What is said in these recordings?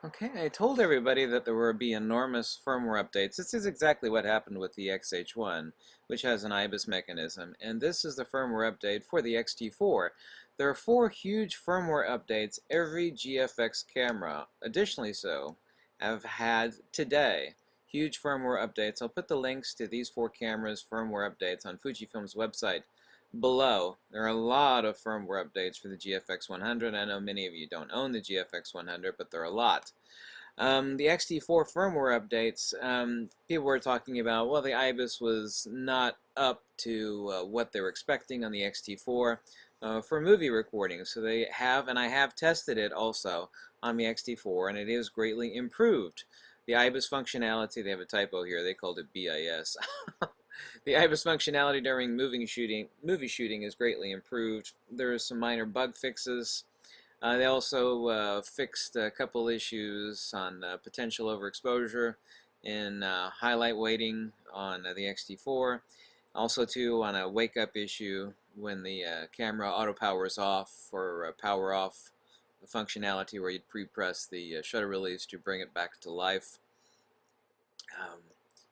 Okay, I told everybody that there would be enormous firmware updates. This is exactly what happened with the XH1, which has an IBIS mechanism, and this is the firmware update for the XT4. There are 4 huge firmware updates every GFX camera, additionally so, have had today. Huge firmware updates. I'll put the links to these 4 cameras' firmware updates on Fujifilm's website below. There are a lot of firmware updates for the GFX100. I know many of you don't own the GFX100, but there are a lot. The XT4 firmware updates, people were talking about, well, the IBIS was not up to what they were expecting on the XT4 for movie recording. So they have, and I have tested it also on the XT4, and it is greatly improved. The IBIS functionality, they have a typo here, they called it BIS. The IBIS functionality during movie shooting is greatly improved. There are some minor bug fixes. They also fixed a couple issues on potential overexposure in highlight weighting on the XT4. Also, too, on a wake-up issue when the camera auto powers off or power off the functionality where you'd pre-press the shutter release to bring it back to life.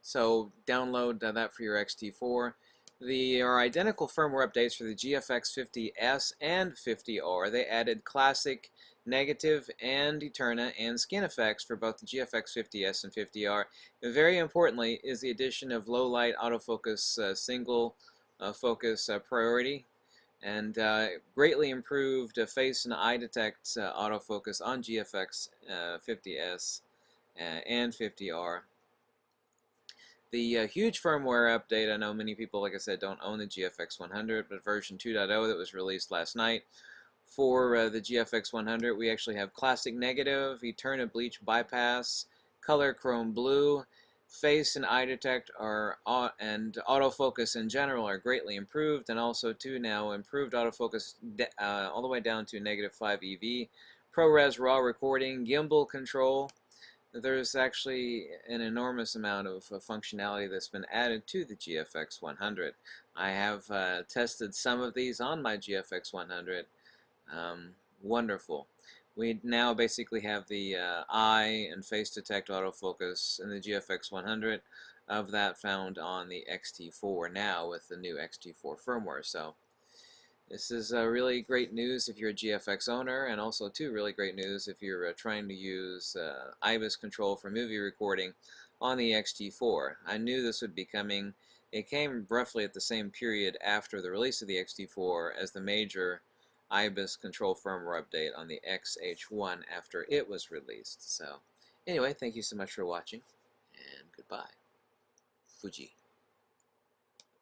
So download that for your XT4. There are identical firmware updates for the GFX50S and 50R. They added classic, negative, and Eterna and skin effects for both the GFX50S and 50R. And very importantly is the addition of low light autofocus single focus priority, and greatly improved face and eye detect autofocus on GFX50S and 50R. The huge firmware update, I know many people, like I said, don't own the GFX100, but version 2.0 that was released last night. For the GFX100, we actually have Classic Negative, Eterna Bleach Bypass, Color Chrome Blue, Face and Eye Detect and autofocus in general are greatly improved, and also too now improved autofocus all the way down to -5 EV, ProRes RAW recording, gimbal control. There's actually an enormous amount of functionality that's been added to the GFX100. I have tested some of these on my GFX100. Wonderful. We now basically have the eye and face detect autofocus in the GFX100 of that found on the XT4 now with the new XT4 firmware. So this is really great news if you're a GFX owner, and also too really great news if you're trying to use IBIS control for movie recording on the XT4. I knew this would be coming. It came roughly at the same period after the release of the XT4 as the major IBIS control firmware update on the XH1 after it was released. So anyway, thank you so much for watching, and goodbye. Fuji.